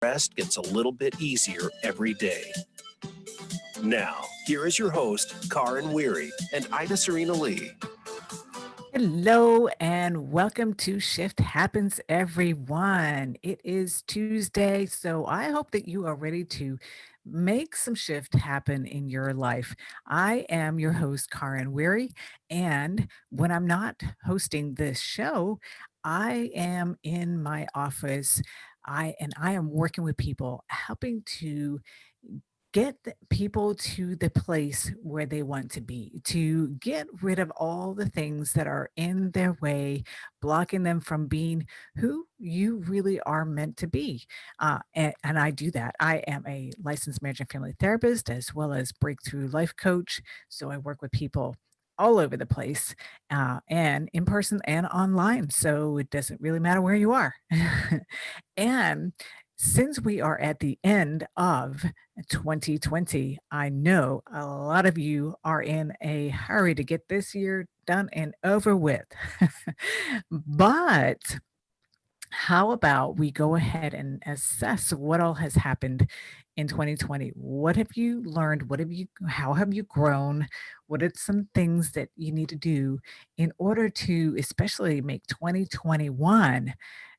rest gets a little bit easier every day. Now, here is your host, Karin Weary and Ida Serena Lee. Hello and welcome to Shift Happens, everyone. It is Tuesday, so I hope that you are ready to make some shift happen in your life. I am your host, Karin Weary, and when I'm not hosting this show, I am in my office. I am working with people, helping to get people to the place where they want to be, to get rid of all the things that are in their way, blocking them from being who you really are meant to be. And I do that. I am a licensed marriage and family therapist as well as breakthrough life coach. So I work with people all over the place, and in person and online. So it doesn't really matter where you are. And since we are at the end of 2020, I know a lot of you are in a hurry to get this year done and over with. But how about we go ahead and assess what all has happened in 2020? What have you learned? How have you grown? What are some things that you need to do in order to especially make 2021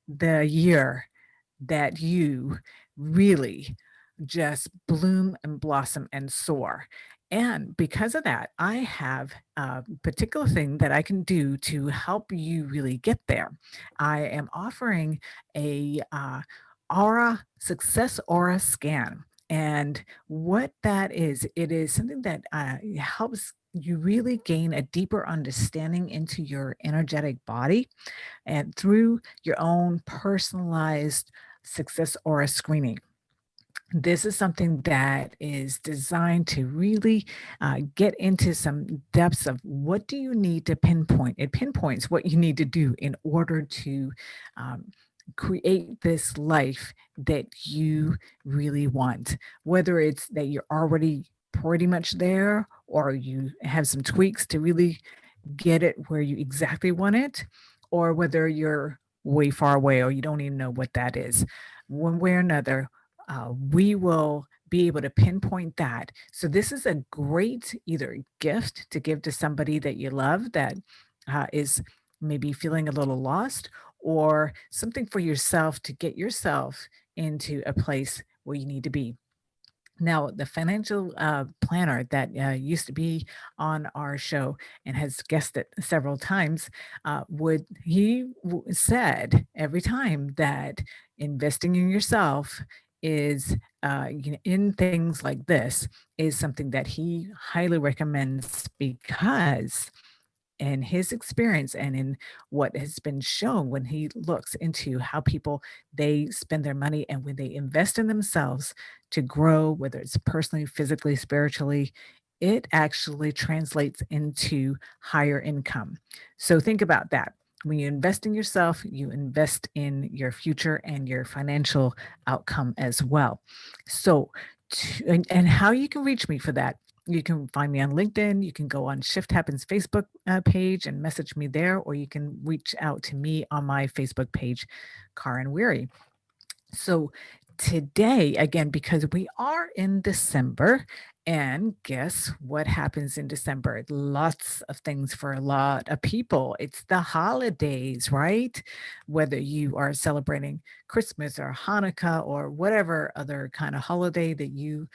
the year that you really just bloom and blossom and soar. And because of that, I have a particular thing that I can do to help you really get there. I am offering a aura success aura scan. And what that is, it is something that helps you really gain a deeper understanding into your energetic body and through your own personalized success aura screening. This is something that is designed to really get into some depths of what do you need to pinpoint. It pinpoints what you need to do in order to um, create this life that you really want, whether it's that you're already pretty much there or you have some tweaks to really get it where you exactly want it, or whether you're way far away or you don't even know what that is. One way or another, we will be able to pinpoint that. So, this is a great either gift to give to somebody that you love that is maybe feeling a little lost, or something for yourself to get yourself into a place where you need to be. Now, the financial planner that used to be on our show and has guessed it several times, said every time that investing in yourself is in things like this is something that he highly recommends because in his experience and in what has been shown when he looks into how people they spend their money and when they invest in themselves to grow, whether it's personally, physically, spiritually, it actually translates into higher income. So think about that. When you invest in yourself, you invest in your future and your financial outcome as well. So and how you can reach me for that, you can find me on LinkedIn. You can go on Shift Happens Facebook page and message me there, or you can reach out to me on my Facebook page, Karin Weary. So today, again, because we are in December, and guess what happens in December? Lots of things for a lot of people. It's the holidays, right? Whether you are celebrating Christmas or Hanukkah or whatever other kind of holiday that you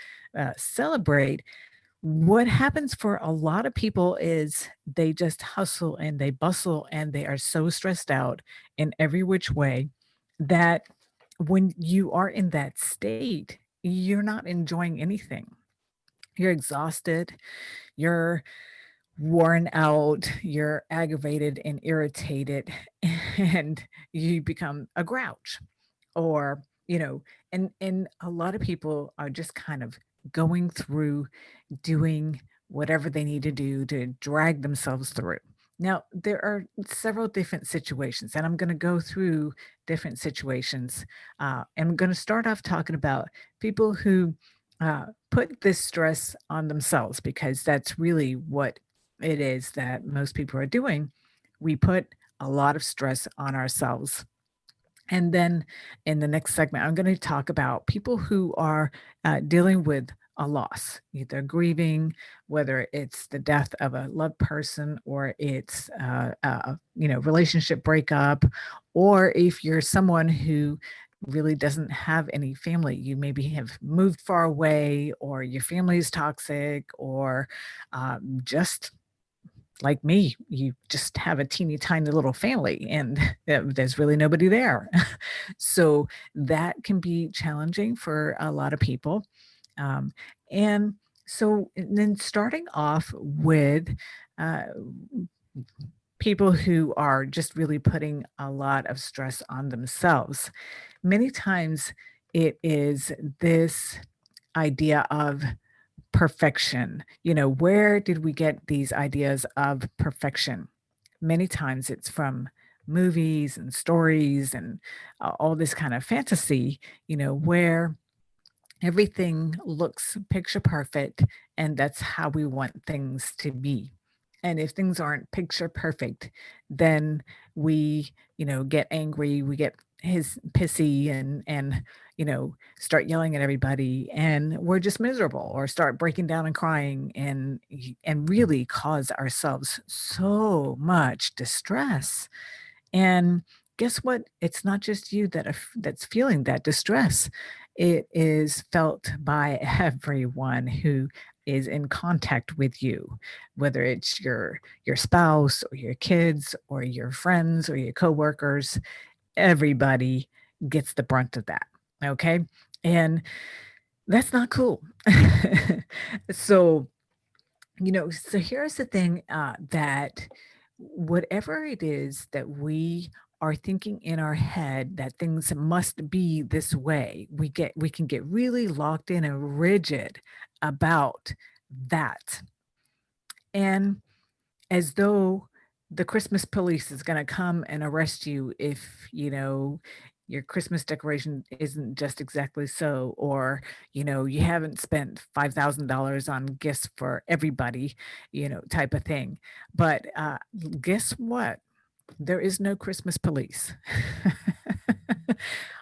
celebrate, what happens for a lot of people is they just hustle and they bustle and they are so stressed out in every which way that when you are in that state, you're not enjoying anything. You're exhausted, you're worn out, you're aggravated and irritated, and you become a grouch or and a lot of people are just kind of going through doing whatever they need to do to drag themselves through. Now, there are several different situations, and I'm going to go through different situations. I'm going to start off talking about people who put this stress on themselves because that's really what it is that most people are doing. We put a lot of stress on ourselves And then in the next segment, I'm going to talk about people who are dealing with a loss, either grieving, whether it's the death of a loved person or it's relationship breakup, or if you're someone who really doesn't have any family, you maybe have moved far away, or your family is toxic, or just like me, you just have a teeny tiny little family and there's really nobody there. So that can be challenging for a lot of people. Um, and and then starting off with uh, people who are just really putting a lot of stress on themselves. Many times it is this idea of perfection. Where did we get these ideas of perfection? Many times it's from movies and stories and all this kind of fantasy, where everything looks picture perfect and that's how we want things to be. And if things aren't picture perfect, then we, get angry, we get his pissy and start yelling at everybody and we're just miserable or start breaking down and crying and really cause ourselves so much distress. And guess what? It's not just you that's feeling that distress. It is felt by everyone who is in contact with you, whether it's your spouse or your kids or your friends or your coworkers. Everybody gets the brunt of that. Okay. And that's not cool. so so here's the thing, that whatever it is that we are thinking in our head that things must be this way, we can get really locked in and rigid about that. And as though the Christmas police is gonna come and arrest you if, your Christmas decoration isn't just exactly so, or, you haven't spent $5,000 on gifts for everybody, type of thing. But guess what? There is no Christmas police.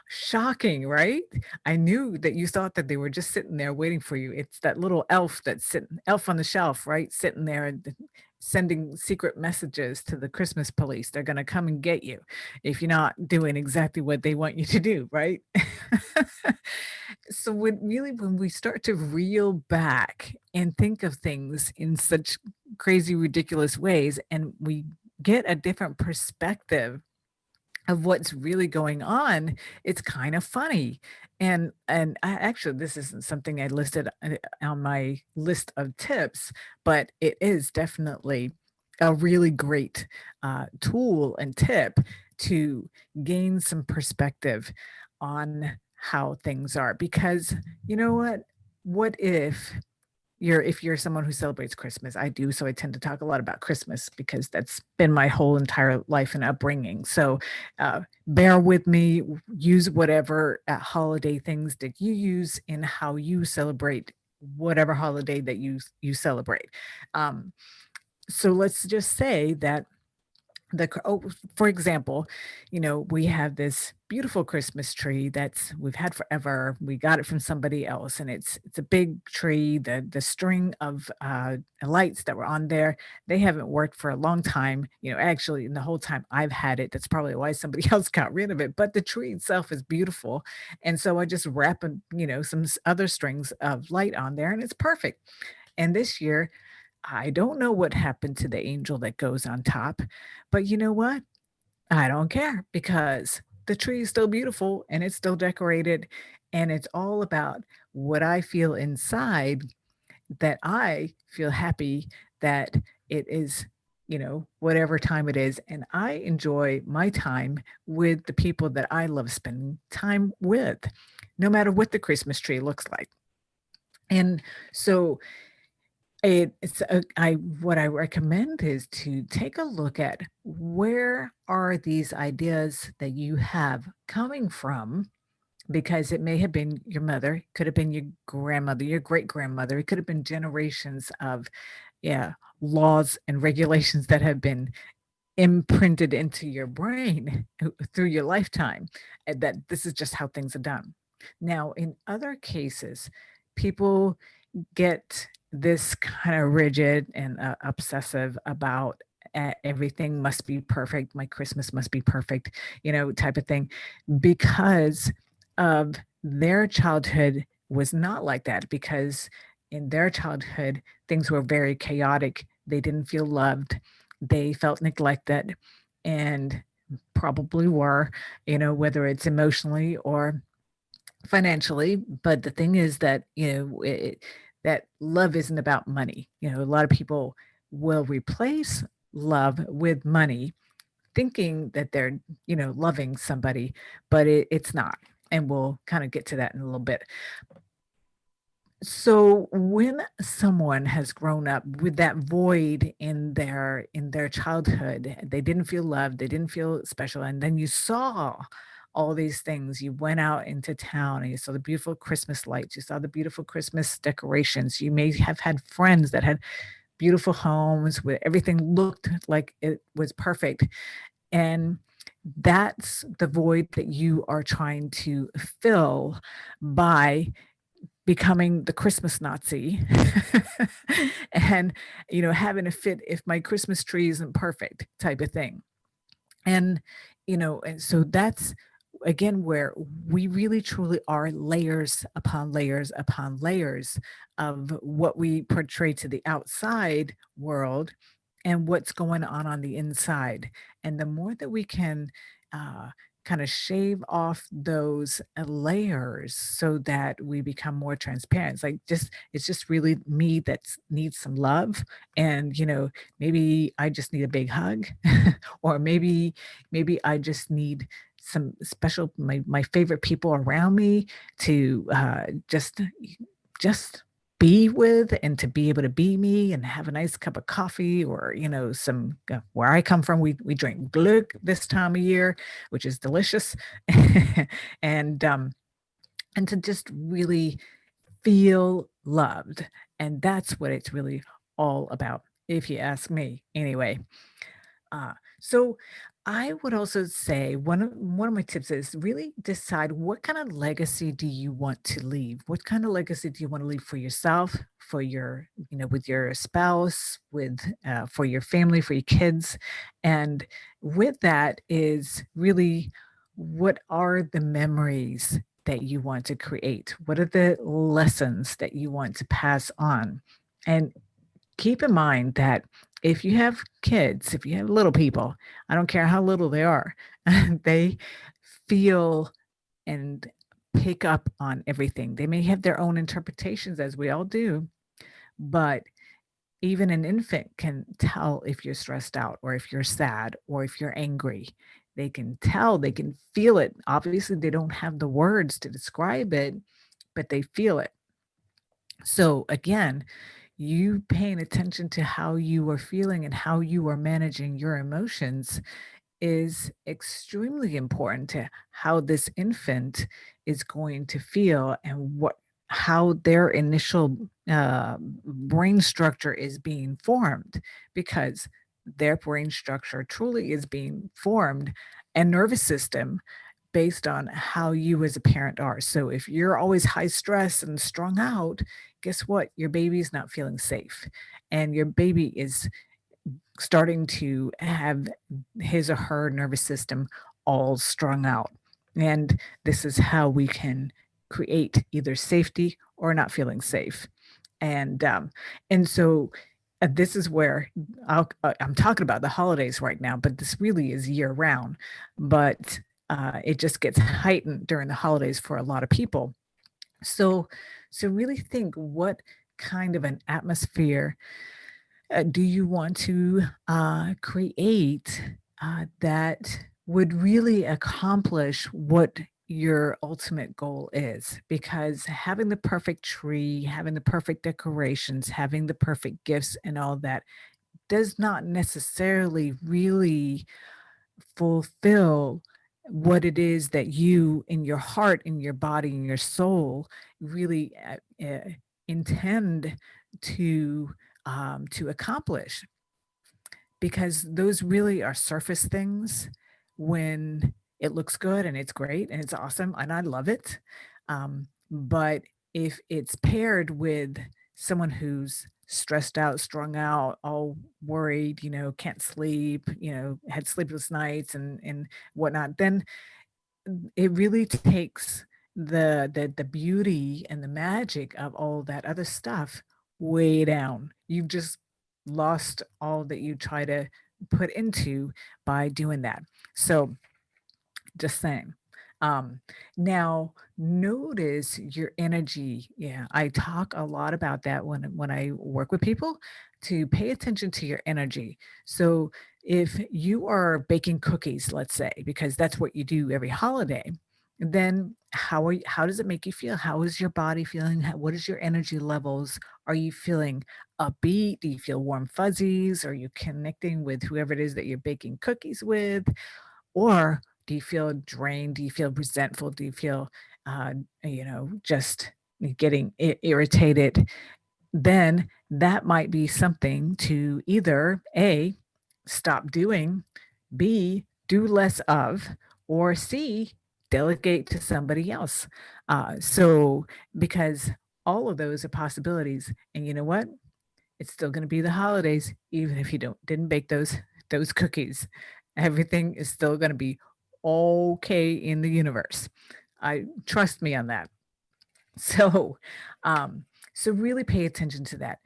Shocking, right? I knew that you thought that they were just sitting there waiting for you. It's that little elf that's sitting, elf on the shelf, right? Sitting there and sending secret messages to the Christmas police. They're going to come and get you if you're not doing exactly what they want you to do, right? So when we start to reel back and think of things in such crazy, ridiculous ways, and we get a different perspective of what's really going on, it's kind of funny. And I actually, this isn't something I listed on my list of tips, but it is definitely a really great tool and tip to gain some perspective on how things are. Because you know what? What if you're someone who celebrates Christmas? I do, so I tend to talk a lot about Christmas because that's been my whole entire life and upbringing. So, bear with me, use whatever, holiday things that you use in how you celebrate whatever holiday that you celebrate. Um, so let's just say that for example, we have this beautiful Christmas tree that's we've had forever. We got it from somebody else, and it's a big tree. The string of lights that were on there, they haven't worked for a long time. Actually, in the whole time I've had it, that's probably why somebody else got rid of it. But the tree itself is beautiful, and so I just wrap some other strings of light on there, and it's perfect. And this year I don't know what happened to the angel that goes on top, but you know what? I don't care because the tree is still beautiful and it's still decorated. And it's all about what I feel inside, that I feel happy that it is, whatever time it is. And I enjoy my time with the people that I love spending time with, no matter what the Christmas tree looks like. And so it's I what I recommend is to take a look at where are these ideas that you have coming from, because it may have been your mother, could have been your grandmother, your great grandmother, it could have been generations of, yeah, laws and regulations that have been imprinted into your brain through your lifetime, that this is just how things are done. Now, in other cases, people get this kind of rigid and obsessive about everything must be perfect. My Christmas must be perfect, type of thing, because of their childhood was not like that. Because in their childhood, things were very chaotic. They didn't feel loved. They felt neglected and probably were, whether it's emotionally or financially. But the thing is that, that love isn't about money. A lot of people will replace love with money, thinking that they're, loving somebody, but it's not. And we'll kind of get to that in a little bit. So when someone has grown up with that void in their childhood, they didn't feel loved, they didn't feel special, and then you saw all these things. You went out into town and you saw the beautiful Christmas lights, you saw the beautiful Christmas decorations. You may have had friends that had beautiful homes where everything looked like it was perfect. And that's the void that you are trying to fill by becoming the Christmas Nazi and, having a fit if my Christmas tree isn't perfect type of thing. And, and so that's again where we really truly are layers upon layers upon layers of what we portray to the outside world and what's going on the inside. And the more that we can uh, kind of shave off those layers so that we become more transparent. It's just really me that needs some love. And, maybe I just need a big hug, or maybe I just need some special my favorite people around me to just be with, and to be able to be me and have a nice cup of coffee, or some where I come from, we drink glück this time of year, which is delicious. and and to just really feel loved. And that's what it's really all about, if you ask me anyway. So I would also say one of my tips is really decide what kind of legacy do you want to leave? What kind of legacy do you want to leave for yourself, for your, with your spouse, with for your family, for your kids? And with that is really, what are the memories that you want to create? What are the lessons that you want to pass on? And keep in mind that if you have kids, if you have little people, I don't care how little they are, they feel and pick up on everything. They may have their own interpretations, as we all do, but even an infant can tell if you're stressed out, or if you're sad, or if you're angry. They can tell, they can feel it. Obviously, they don't have the words to describe it, but they feel it. So again, you paying attention to how you are feeling and how you are managing your emotions is extremely important to how this infant is going to feel, and what how their initial brain structure is being formed, because their brain structure truly is being formed and nervous system based on how you as a parent are. So if you're always high stress and strung out, guess what? Your baby's not feeling safe. And your baby is starting to have his or her nervous system all strung out. And this is how we can create either safety or not feeling safe. And so this is where I'm talking about the holidays right now, but this really is year round. But it just gets heightened during the holidays for a lot of people. So, so really think, what kind of an atmosphere do you want to create that would really accomplish what your ultimate goal is? Because having the perfect tree, having the perfect decorations, having the perfect gifts, and all that does not necessarily really fulfill what it is that you, in your heart, in your body, in your soul, really intend to accomplish. because those really are surface things when it looks good and it's great and it's awesome and I love it. But if it's paired with someone who's stressed out, strung out, all worried, can't sleep, had sleepless nights and whatnot, then it really takes the beauty and the magic of all that other stuff way down. You've just lost all that you try to put into by doing that. So just saying. Um, Now notice your energy. Yeah, I talk a lot about that when I work with people to pay attention to your energy. So if you are baking cookies, let's say, because that's what you do every holiday, then how does it make you feel? How is your body feeling? What is your energy levels? Are you feeling upbeat? Do you feel warm fuzzies? Are you connecting with whoever it is that you're baking cookies with? Or do you feel drained? Do you feel resentful? Do you feel, uh, just getting irritated? Then that might be something to either A, stop doing, B, do less of, or C, delegate to somebody else. So, because all of those are possibilities. And you know what? It's still gonna be the holidays, even if you didn't bake those cookies. Everything is still gonna be okay in the universe. I trust me on that. So, um, so really pay attention to that.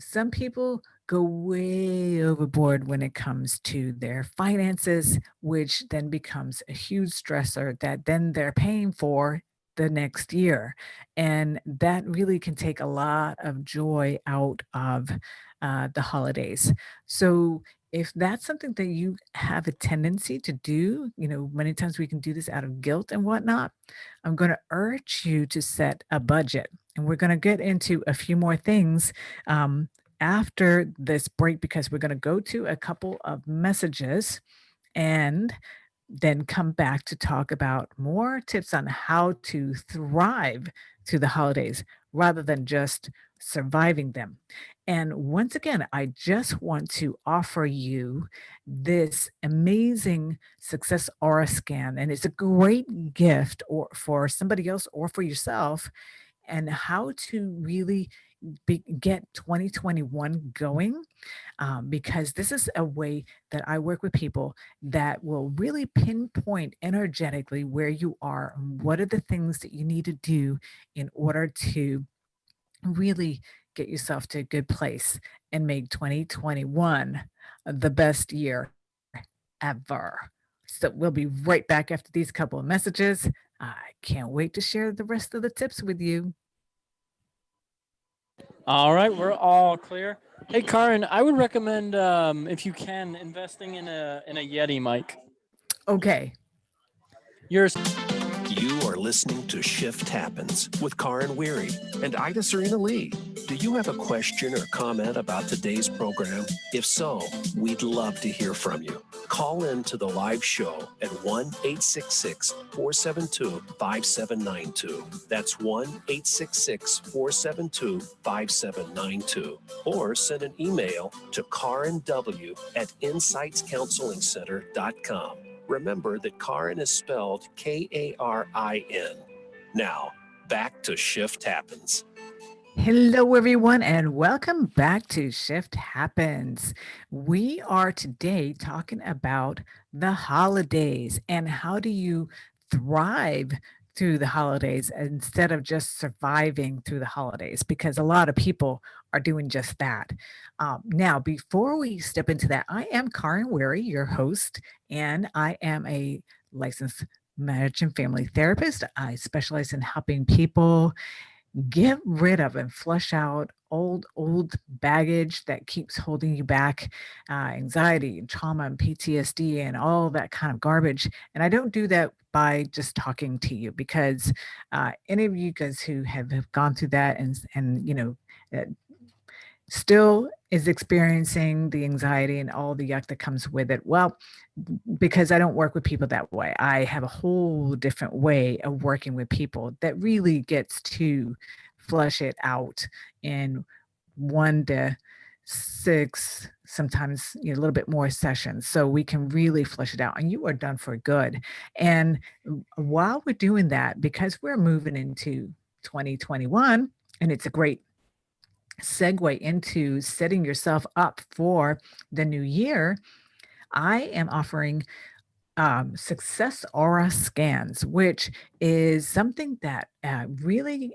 Some people go way overboard when it comes to their finances, which then becomes a huge stressor that then they're paying for the next year. And that really can take a lot of joy out of the holidays. So, if that's something that you have a tendency to do, many times we can do this out of guilt and whatnot. I'm going to urge you to set a budget. And we're going to get into a few more things after this break because we're going to go to a couple of messages and then come back to talk about more tips on how to thrive through the holidays rather than just surviving them. And once again, I just want to offer you this amazing success aura scan. And it's a great gift or for somebody else or for yourself and how to really get 2021 going because this is a way that I work with people that will really pinpoint energetically where you are and what are the things that you need to do in order to really get yourself to a good place and make 2021 the best year ever. So we'll be right back after these couple of messages. I can't wait to share the rest of the tips with you. All right, we're all clear. Hey, Karin, I would recommend, if you can, investing in a Yeti mic. Okay. Yours. You are listening to Shift Happens with Karin Weary and Ida Serena Lee. Do you have a question or comment about today's program? If so, we'd love to hear from you. Call in to the live show at 1-866-472-5792. That's 1-866-472-5792. Or send an email to karinw@insightscounselingcenter.com. Remember that Karin is spelled Karin. Now, back to Shift Happens. Hello, everyone, and welcome back to Shift Happens. We are today talking about the holidays and how do you thrive through the holidays instead of just surviving through the holidays, because a lot of people are doing just that. Now, before we step into that, I am Karin Weary, your host, and I am a licensed marriage and family therapist. I specialize in helping people get rid of and flush out old baggage that keeps holding you back, anxiety and trauma and PTSD and all that kind of garbage. And I don't do that by just talking to you because any of you guys who have gone through that and still is experiencing the anxiety and all the yuck that comes with it. Well, because I don't work with people that way. I have a whole different way of working with people that really gets to flush it out in 1 to sometimes a little bit more sessions so we can really flesh it out and you are done for good. And while we're doing that, because we're moving into 2021, and it's a great segue into setting yourself up for the new year, I am offering success aura scans, which is something that really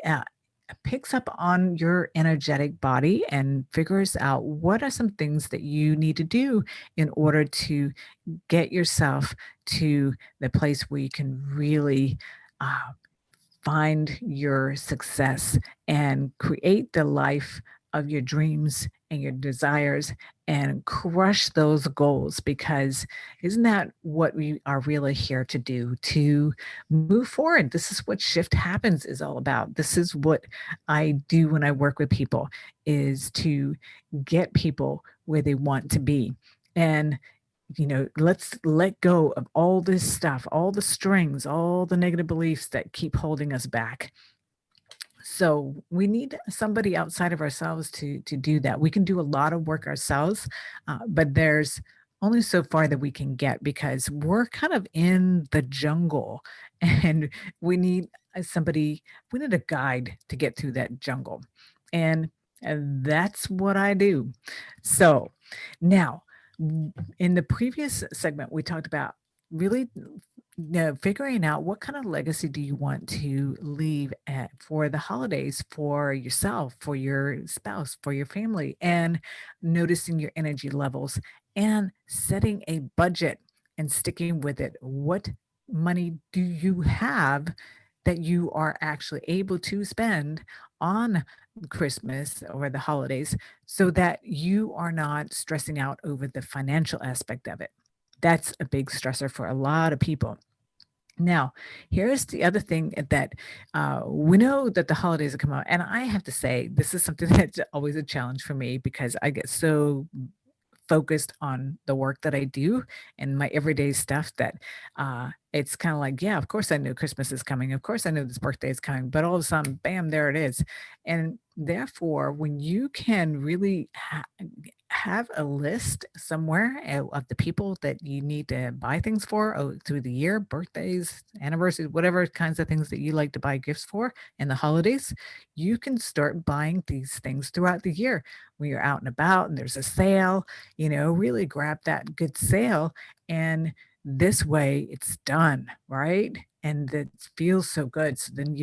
picks up on your energetic body and figures out what are some things that you need to do in order to get yourself to the place where you can really uh, find your success and create the life of your dreams and your desires and crush those goals, because isn't that what we are really here to do, to move forward? This is what Shift Happens is all about. This is what I do when I work with people, is to get people where they want to be. And let's let go of all this stuff, all the strings, all the negative beliefs that keep holding us back. So we need somebody outside of ourselves to do that. We can do a lot of work ourselves, but there's only so far that we can get because we're kind of in the jungle, and we need somebody. We need a guide to get through that jungle, and that's what I do. So now, in the previous segment, we talked about really figuring out what kind of legacy do you want to leave for the holidays, for yourself, for your spouse, for your family, and noticing your energy levels and setting a budget and sticking with it. What money do you have that you are actually able to spend on Christmas or the holidays so that you are not stressing out over the financial aspect of it? That's a big stressor for a lot of people. Now, here's the other thing that we know that the holidays are coming out, and I have to say, this is something that's always a challenge for me because I get so focused on the work that I do and my everyday stuff that it's kind of like, yeah, of course I knew Christmas is coming. Of course I knew this birthday is coming, but all of a sudden, bam, there it is. And therefore, when you can really have a list somewhere of the people that you need to buy things for through the year, birthdays, anniversaries, whatever kinds of things that you like to buy gifts for and the holidays, you can start buying these things throughout the year. When you're out and about and there's a sale, really grab that good sale. And this way it's done, right? And it feels so good. So then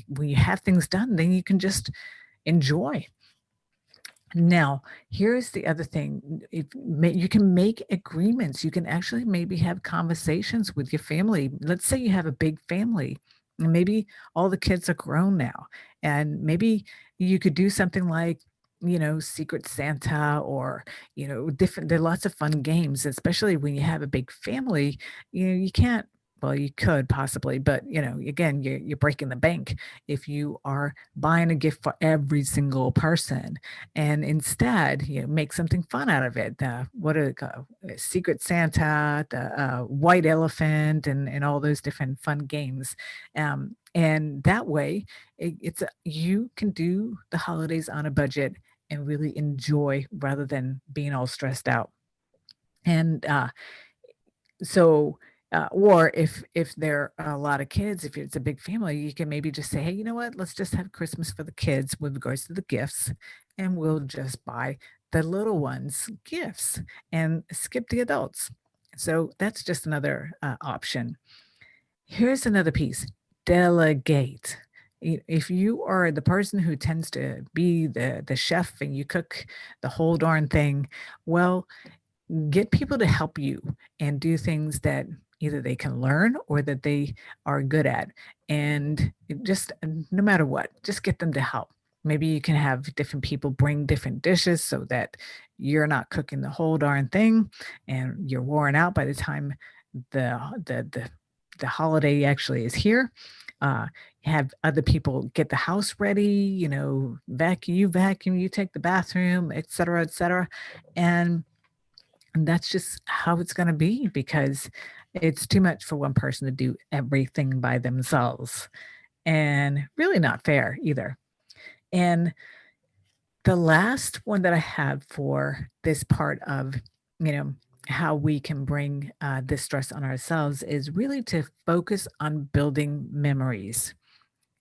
when you have things done, then you can just enjoy. Now, here's the other thing. You can make agreements. You can actually maybe have conversations with your family. Let's say you have a big family, and maybe all the kids are grown now. And maybe you could do something like, Secret Santa, or, different. There are lots of fun games, especially when you have a big family. You can't. Well, you could possibly, but again, you're breaking the bank if you are buying a gift for every single person, and instead make something fun out of it. What are Secret Santa, the white elephant, and all those different fun games. And that way you can do the holidays on a budget and really enjoy rather than being all stressed out. And so or if there are a lot of kids, if it's a big family, you can maybe just say, hey, you know what, let's just have Christmas for the kids with regards to the gifts, and we'll just buy the little ones gifts and skip the adults. So that's just another option. Here's another piece: delegate. If you are the person who tends to be the chef and you cook the whole darn thing, well, get people to help you and do things that either they can learn or that they are good at. And just no matter what, just get them to help. Maybe you can have different people bring different dishes so that you're not cooking the whole darn thing and you're worn out by the time the the holiday actually is here. Have other people get the house ready, vacuum, you take the bathroom, et cetera, et cetera. And that's just how it's going to be, because it's too much for one person to do everything by themselves, and really not fair either. And The last one that I have for this part of, you know, how we can bring this stress on ourselves is really to focus on building memories.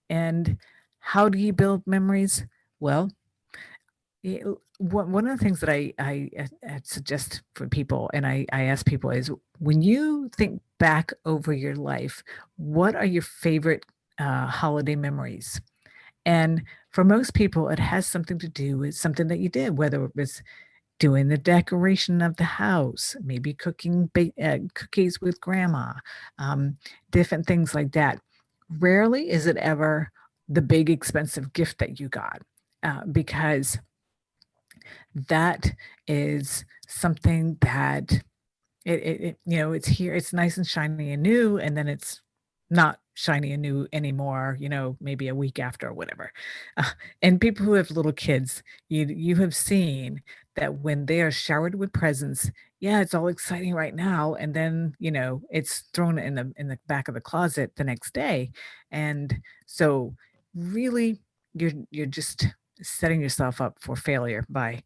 And how do you build memories? Well, one of the things that I suggest for people, and I ask people, is when you think back over your life, what are your favorite holiday memories? And for most people, it has something to do with something that you did, whether it was doing the decoration of the house, maybe cooking cookies with grandma, um, different things like that. Rarely is it ever the big expensive gift that you got, because that is something that it's here, it's nice and shiny and new, and then it's not shiny and new anymore, maybe a week after or whatever. Uh, and people who have little kids, you have seen that when they are showered with presents, yeah, it's all exciting right now, and then, it's thrown in the back of the closet the next day. And so really you're just setting yourself up for failure by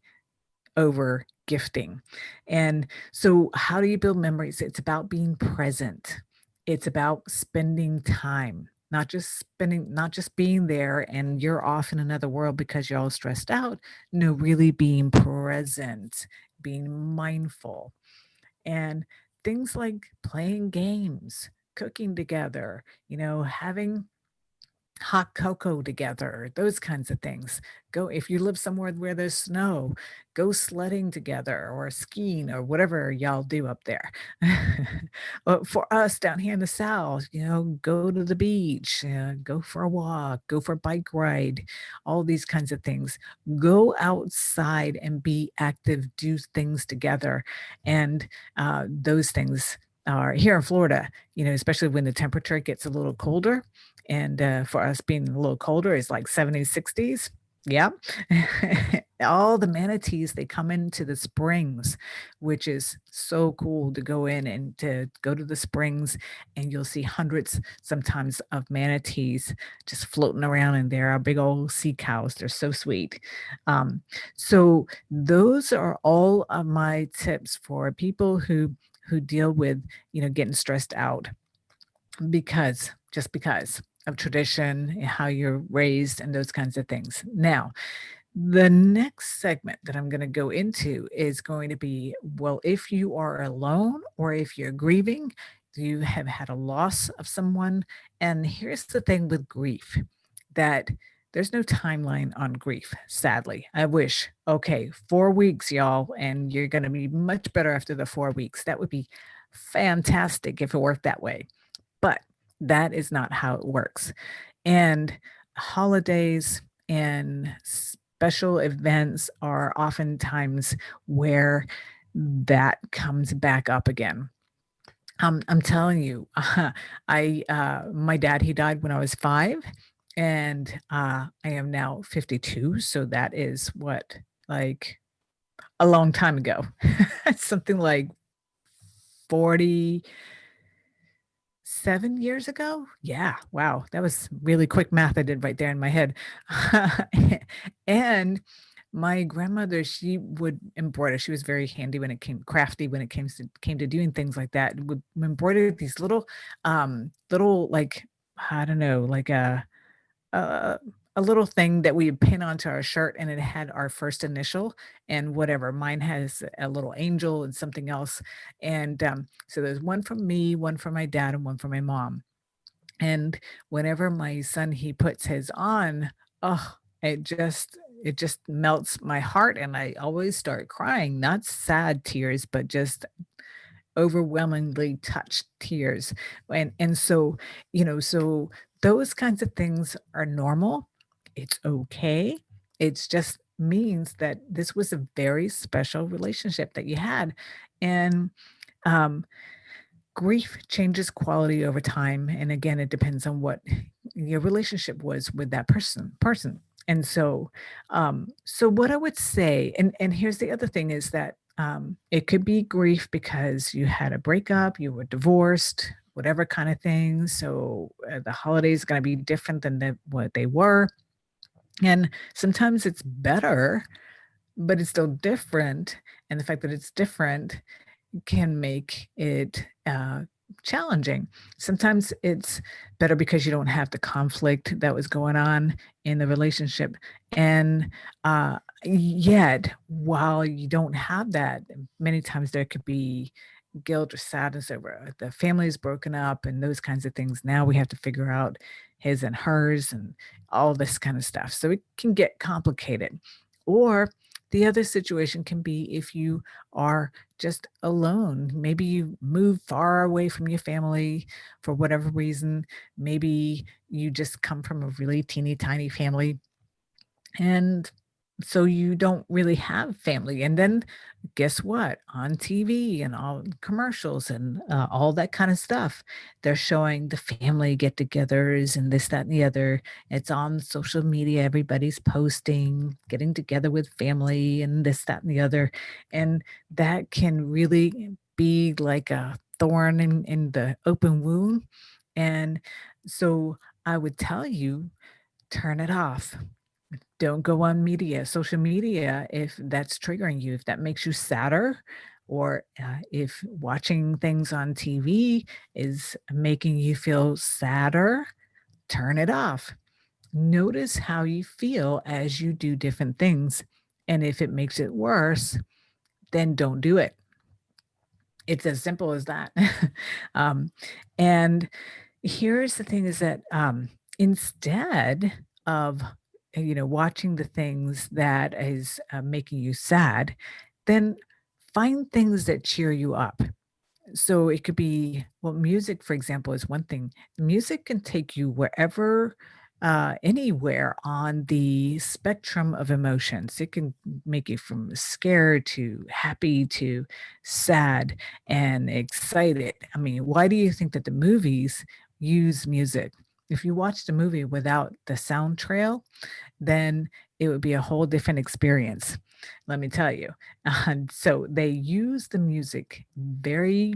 over gifting. And so, how do you build memories? It's about being present. It's about spending time, not just being there and you're off in another world because you're all stressed out. No, really being present, being mindful. And things like playing games, cooking together, having hot cocoa together, those kinds of things. Go if you live somewhere where there's snow, go sledding together or skiing or whatever y'all do up there. For us down here in the South, go to the beach, go for a walk, go for a bike ride, all these kinds of things. Go outside and be active, do things together. And those things are here in Florida, especially when the temperature gets a little colder. And for us being a little colder, it's like 70s, 60s. Yep. All the manatees, they come into the springs, which is so cool to go in and to go to the springs, and you'll see hundreds sometimes of manatees just floating around in there. Our big old sea cows, they're so sweet. So those are all of my tips for people who deal with, getting stressed out just because of tradition, how you're raised, and those kinds of things. Now, the next segment that I'm going to go into is going to be, well, if you are alone or if you're grieving, you have had a loss of someone. And here's the thing with grief, that there's no timeline on grief, sadly. I wish, okay, 4 weeks, y'all, and you're going to be much better after the 4 weeks. That would be fantastic if it worked that way. But that is not how it works. And holidays and special events are oftentimes where that comes back up again. I'm telling you, my dad, he died when I was 5, and I am now 52. So that is what, like, a long time ago, something like 40 7 years ago? Yeah, wow, that was really quick math I did right there in my head. And my grandmother, she would embroider. She was very handy when it crafty when it came to doing things like that. Would embroider these little, like, I don't know, like a a little thing that we would pin onto our shirt, and it had our first initial and whatever. Mine has a little angel and something else. And so there's one from me, one from my dad, and one from my mom. And whenever my son, he puts his on, oh, it just melts my heart, and I always start crying, not sad tears, but just overwhelmingly touched tears. And so, so those kinds of things are normal. It's okay. It's just means that this was a very special relationship that you had. And um grief changes quality over time, and again, it depends on what your relationship was with that person. And so what I would say, and here's the other thing, is that it could be grief because you had a breakup, you were divorced, whatever kind of thing. So the holidays going to be different than what they were. And sometimes it's better, but it's still different. And the fact that it's different can make it challenging. Sometimes it's better because you don't have the conflict that was going on in the relationship. And yet, while you don't have that, many times there could be guilt or sadness over the family is broken up and those kinds of things. Now we have to figure out his and hers and all this kind of stuff. So it can get complicated. Or the other situation can be if you are just alone. Maybe you move far away from your family for whatever reason. Maybe you just come from a really teeny tiny family, and so you don't really have family. And then guess what? On TV and all commercials and all that kind of stuff, they're showing the family get togethers and this, that, and the other. It's on social media. Everybody's posting, getting together with family and this, that, and the other. And that can really be like a thorn in the open wound. And so I would tell you, turn it off. Don't go on social media, if that's triggering you, if that makes you sadder, or if watching things on TV is making you feel sadder, turn it off. Notice how you feel as you do different things. And if it makes it worse, then don't do it. It's as simple as that. um, and here's the thing is that instead of watching the things that is making you sad, then find things that cheer you up. So it could be, well, music, for example, is one thing. Music can take you wherever, anywhere on the spectrum of emotions. It can make you from scared to happy to sad and excited. I mean, why do you think that the movies use music? If you watched a movie without the sound trail, then it would be a whole different experience. Let me tell you. And so they use the music very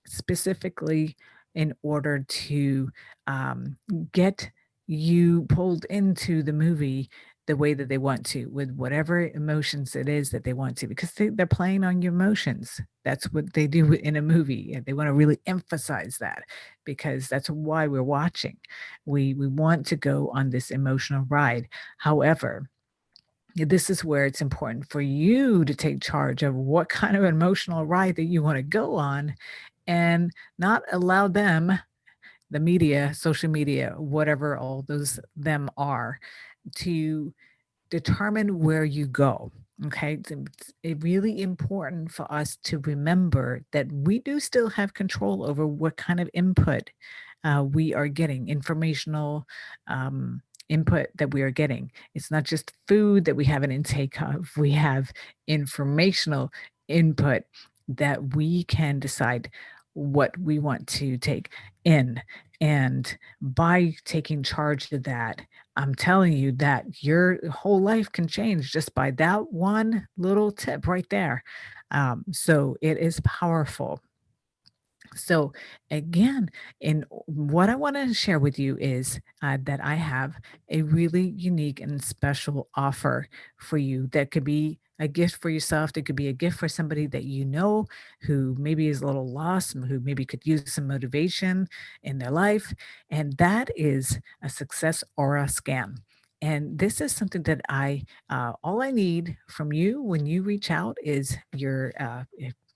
specifically in order to um, get you pulled into the movie the way that they want to, with whatever emotions it is that they want to, because they're playing on your emotions. That's what they do in a movie. And they want to really emphasize that because that's why we're watching. We want to go on this emotional ride. However, this is where it's important for you to take charge of what kind of emotional ride that you want to go on, and not allow them, the media, social media, whatever all those them are, to determine where you go. Okay. It's really important for us to remember that we do still have control over what kind of input we are getting, informational input that we are getting. It's not just food that we have an intake of, we have informational input that we can decide what we want to take in. And by taking charge of that, I'm telling you that your whole life can change just by that one little tip right there. So it is powerful. So again, and what I want to share with you is that I have a really unique and special offer for you that could be a gift for yourself. That could be a gift for somebody that you know who maybe is a little lost, and who maybe could use some motivation in their life. And that is a success aura scan. And this is something that all I need from you when you reach out is your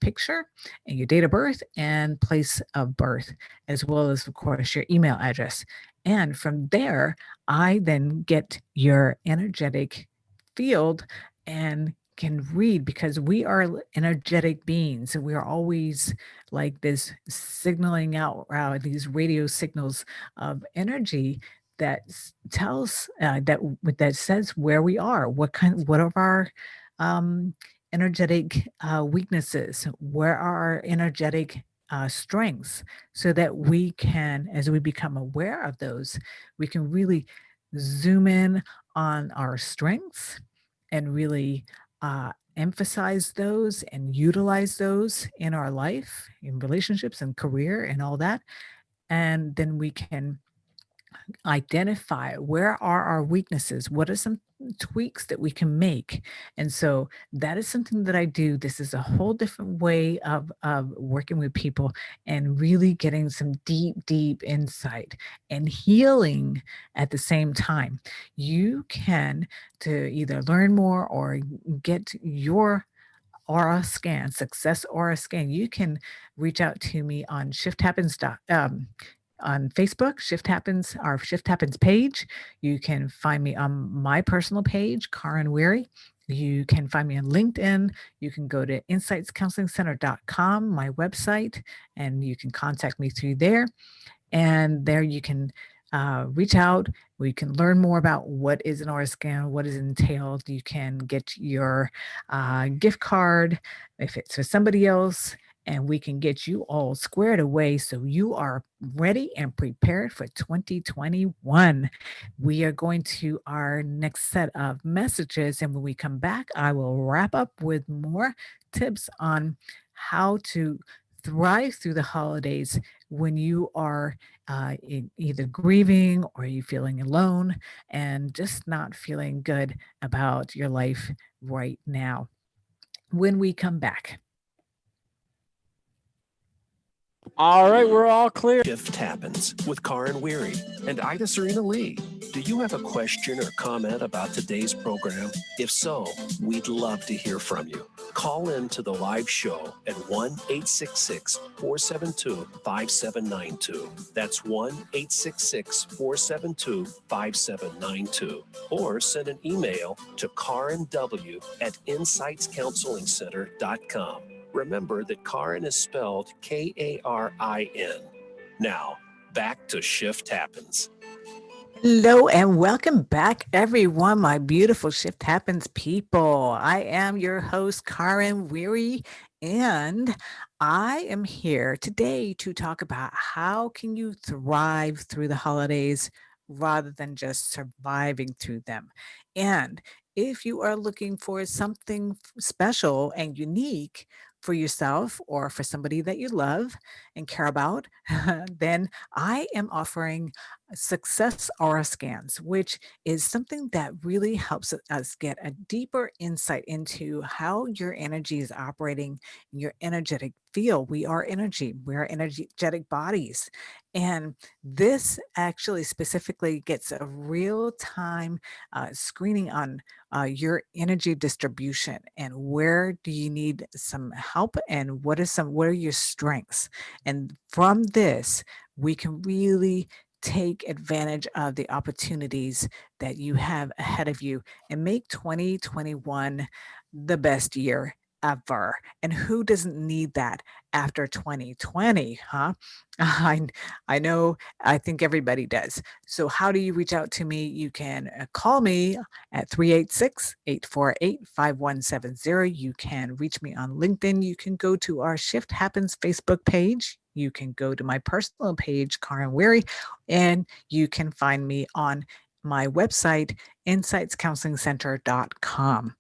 picture and your date of birth and place of birth, as well as, of course, your email address. And from there, I then get your energetic field and can read, because we are energetic beings and we are always like this signaling out these radio signals of energy that tells that says where we are, what of our um energetic weaknesses, where are our energetic strengths, so that we can, as we become aware of those, we can really zoom in on our strengths and really emphasize those and utilize those in our life, in relationships and career and all that. And then we can identify where are our weaknesses, what are some tweaks that we can make. And so that is something that I do. This is a whole different way of working with people and really getting some deep insight and healing at the same time. You can, to either learn more or get your aura scan, success aura scan, you can reach out to me on Shift Happens on Facebook, Shift Happens, our Shift Happens page. You can find me on my personal page, Karen Weary. You can find me on LinkedIn. You can go to insightscounselingcenter.com, my website, and you can contact me through there. And there you can reach out. We can learn more about what is an aura scan, what is entailed. You can get your gift card if it's for somebody else, and we can get you all squared away so you are ready and prepared for 2021. We are going to our next set of messages, and when we come back, I will wrap up with more tips on how to thrive through the holidays when you are either grieving or you feeling alone and just not feeling good about your life right now. When we come back. All right, we're all clear. Shift Happens with Karen Weary and Ida Serena Lee. Do you have a question or comment about today's program? If so, we'd love to hear from you. Call in to the live show at 1-866-472-5792. That's 1-866-472-5792. Or send an email to karenw@insightscounselingcenter.com. Remember that Karin is spelled Karin. Now, back to Shift Happens. Hello and welcome back, everyone, my beautiful Shift Happens people. I am your host, Karen Weary, and I am here today to talk about how can you thrive through the holidays rather than just surviving through them. And if you are looking for something special and unique for yourself or for somebody that you love and care about, then I am offering success aura scans, which is something that really helps us get a deeper insight into how your energy is operating in your energetic field. We are energy, we are energetic bodies. And this actually specifically gets a real time screening on your energy distribution and where do you need some help and what are your strengths. And from this, we can really take advantage of the opportunities that you have ahead of you and make 2021 the best year ever. And who doesn't need that after 2020, huh? I, I know, I think everybody does. So how do you reach out to me? You can call me at 386-848-5170. You can reach me on LinkedIn. You can go to our Shift Happens Facebook page. You can go to my personal page, Karen Weary, and you can find me on my website, insightscounselingcenter.com.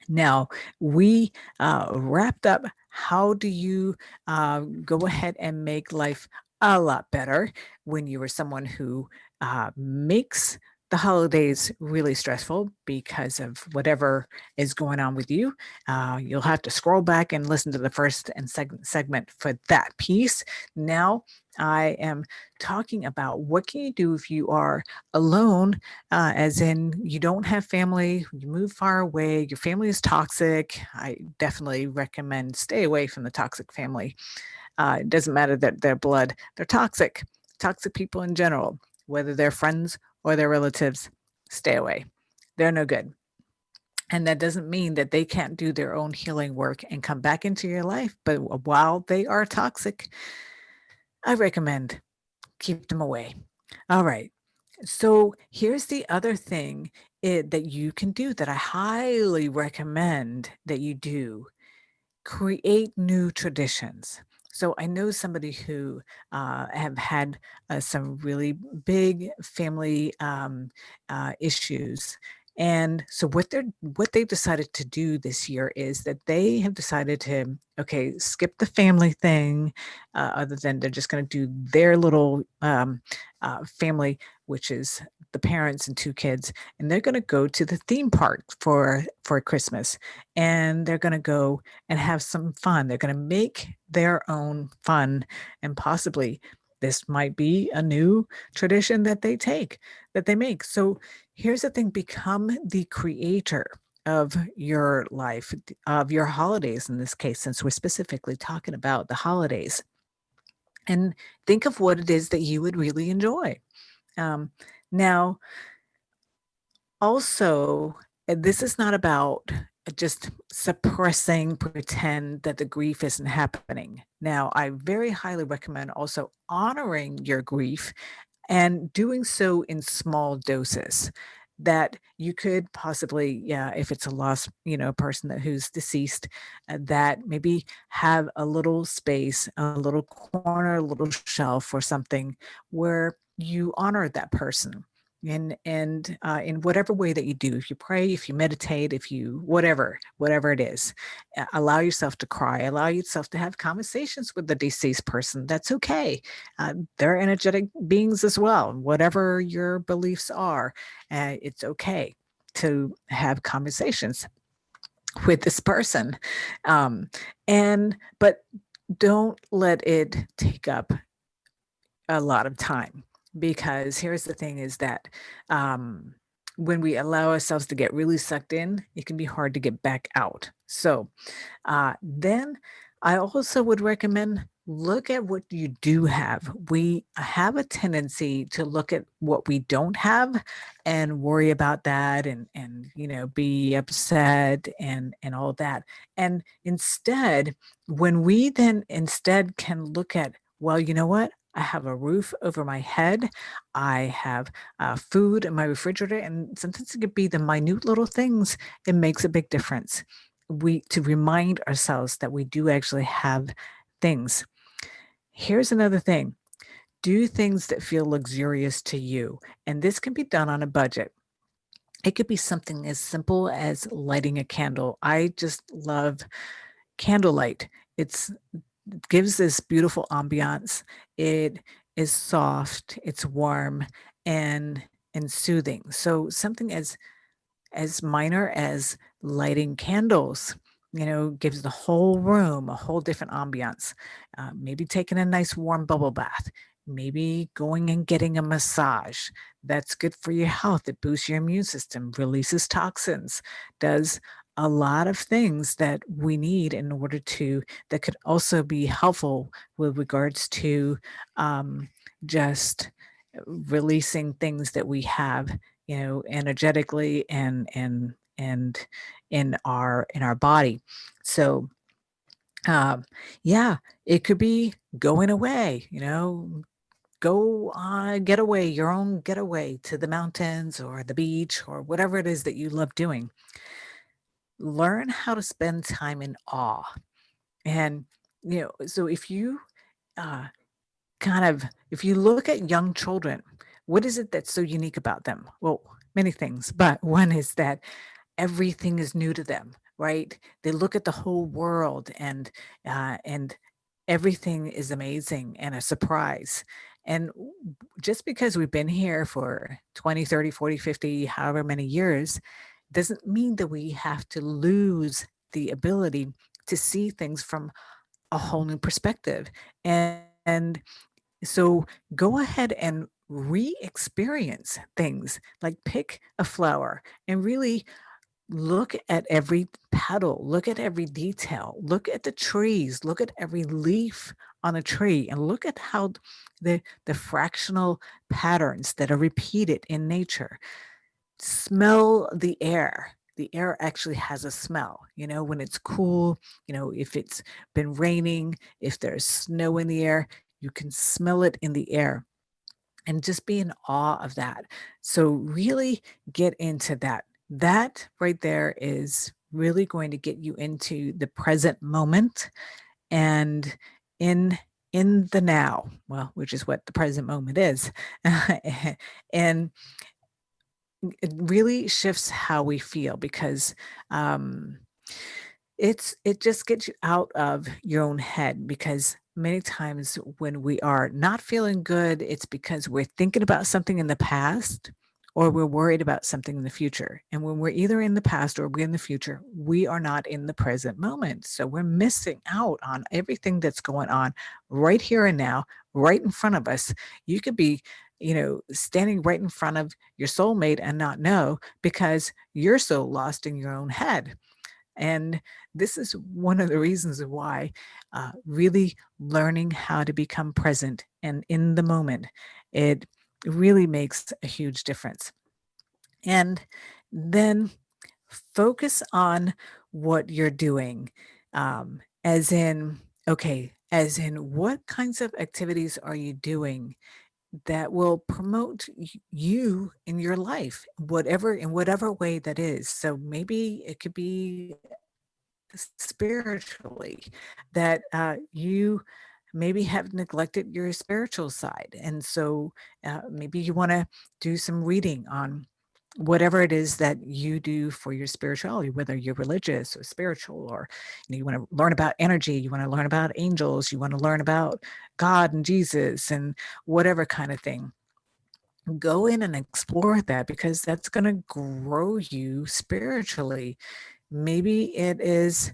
Now, we wrapped up how do you go ahead and make life a lot better when you are someone who makes the holidays really stressful because of whatever is going on with you. You'll have to scroll back and listen to the first and second segment for that piece. Now, I am talking about what can you do if you are alone, as in you don't have family, you move far away, your family is toxic. I definitely recommend stay away from the toxic family. It doesn't matter that they're blood, they're toxic people in general, whether they're friends or their relatives, stay away. They're no good. And that doesn't mean that they can't do their own healing work and come back into your life. But while they are toxic, I recommend keep them away. All right. So here's the other thing that you can do that I highly recommend that you do. Create new traditions. So I know somebody who have had some really big family issues, And so what they've decided to do this year is that they have decided to, okay, skip the family thing, other than they're just going to do their little family, which is the parents and two kids, and they're going to go to the theme park for Christmas, and they're going to go and have some fun. They're going to make their own fun, and possibly this might be a new tradition that they make. So here's the thing, become the creator of your life, of your holidays in this case, since we're specifically talking about the holidays. And think of what it is that you would really enjoy. Now, also, this is not about just suppressing, pretend that the grief isn't happening. Now, I very highly recommend also honoring your grief and doing so in small doses that you could possibly, yeah, if it's a lost, person who's deceased, that maybe have a little space, a little corner, a little shelf or something where you honor that person. And in whatever way that you do, if you pray, if you meditate, if you whatever it is, allow yourself to cry, allow yourself to have conversations with the deceased person. That's okay. They're energetic beings as well. Whatever your beliefs are, it's okay to have conversations with this person. Um, but don't let it take up a lot of time, because here's the thing is that um, when we allow ourselves to get really sucked in, it can be hard to get back out. So then I also would recommend look at what you do have. We have a tendency to look at what we don't have and worry about that, and be upset and all that. And instead, when we then instead can look at, well, you know what? I have a roof over my head. I have food in my refrigerator, and sometimes it could be the minute little things. It makes a big difference. We to remind ourselves that we do actually have things. Here's another thing. Do things that feel luxurious to you. And this can be done on a budget. It could be something as simple as lighting a candle. I just love candlelight. It gives this beautiful ambiance. It is soft, it's warm, and soothing. So something as minor as lighting candles, gives the whole room a whole different ambiance. Maybe taking a nice warm bubble bath, maybe going and getting a massage. That's good for your health. It boosts your immune system, releases toxins, does a lot of things that we need in order to, that could also be helpful with regards to just releasing things that we have, energetically and in our body. So yeah, it could be going away, go on a getaway, your own getaway to the mountains or the beach or whatever it is that you love doing. Learn how to spend time in awe. And so if you uh, if you look at young children, what is it that's so unique about them? Well, many things, but one is that everything is new to them, right? They look at the whole world, and everything is amazing and a surprise. And just because we've been here for 20, 30, 40, 50, however many years, doesn't mean that we have to lose the ability to see things from a whole new perspective. And so go ahead and re-experience things, like pick a flower and really look at every petal, look at every detail, look at the trees, look at every leaf on a tree, and look at how the fractional patterns that are repeated in nature. Smell the air. The air actually has a smell, when it's cool, if it's been raining, if there's snow in the air, you can smell it in the air, and just be in awe of that. So really get into that. That right there is really going to get you into the present moment and in the now, well, which is what the present moment is. And it really shifts how we feel because um, it just gets you out of your own head because many times when we are not feeling good, it's because we're thinking about something in the past or we're worried about something in the future. And when we're either in the past or we're in the future, we are not in the present moment. So we're missing out on everything that's going on right here and now, right in front of us. You could be, standing right in front of your soulmate and not know because you're so lost in your own head. And this is one of the reasons why really learning how to become present and in the moment, it really makes a huge difference. And then focus on what you're doing, as in, okay, as in what kinds of activities are you doing that will promote you in your life, whatever in whatever way that is. So maybe it could be spiritually that you maybe have neglected your spiritual side, and so maybe you want to do some reading on whatever it is that you do for your spirituality, whether you're religious or spiritual, or you want to learn about energy, you want to learn about angels, you want to learn about God and Jesus and whatever kind of thing. Go in and explore that because that's going to grow you spiritually. Maybe it is,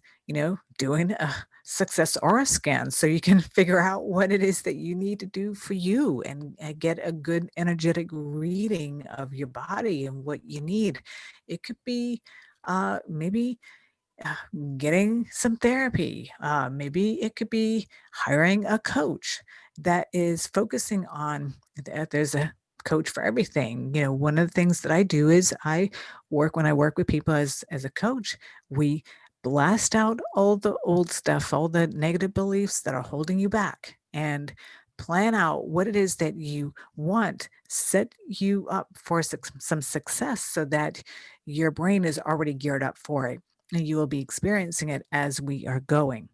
doing a success aura scan so you can figure out what it is that you need to do for you and get a good energetic reading of your body and what you need. It could be maybe uh, getting some therapy. Maybe it could be hiring a coach that is focusing on that. There's a coach for everything. One of the things that I do is when I work with people as a coach, we blast out all the old stuff, all the negative beliefs that are holding you back, and plan out what it is that you want, set you up for some success so that your brain is already geared up for it and you will be experiencing it as we are going.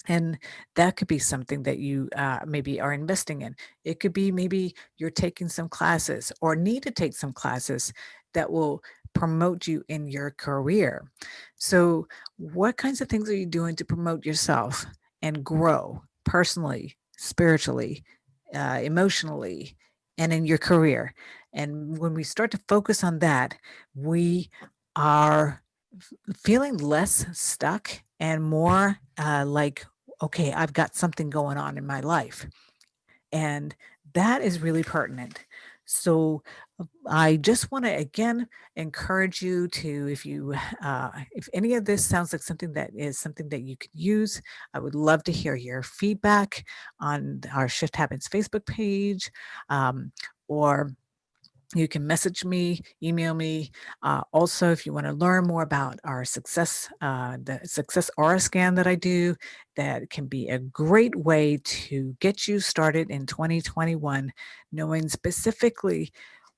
And that could be something that you maybe are investing in. It could be maybe you're taking some classes or need to take some classes that will promote you in your career. So, what kinds of things are you doing to promote yourself and grow personally, spiritually, emotionally, and in your career? And when we start to focus on that, we are feeling less stuck and more like, okay, I've got something going on in my life. And that is really pertinent. So I just want to again encourage you to, if any of this sounds like something that is something that you could use, I would love to hear your feedback on our Shift Happens Facebook page, or you can message me, email me. Also, if you want to learn more about our the success aura scan that I do, that can be a great way to get you started in 2021, knowing specifically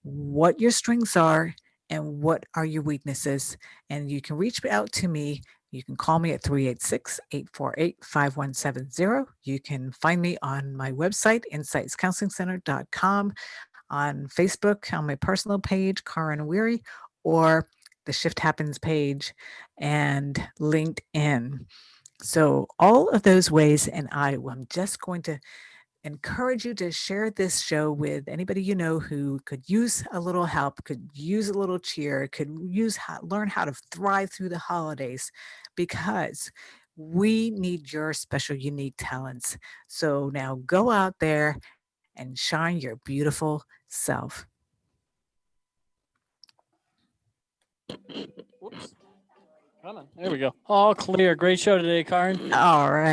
what your strengths are and what are your weaknesses. And you can reach out to me. You can call me at 386-848-5170. You can find me on my website, insightscounselingcenter.com, on Facebook on my personal page, Karin Weary, or the Shift Happens page, and LinkedIn. So all of those ways, and I'm just going to encourage you to share this show with anybody you know who could use a little help, could use a little cheer, could learn how to thrive through the holidays, because we need your special, unique talents. So now go out there and shine your beautiful self. Whoops. Coming. There we go. All clear. Great show today, Karin. All right.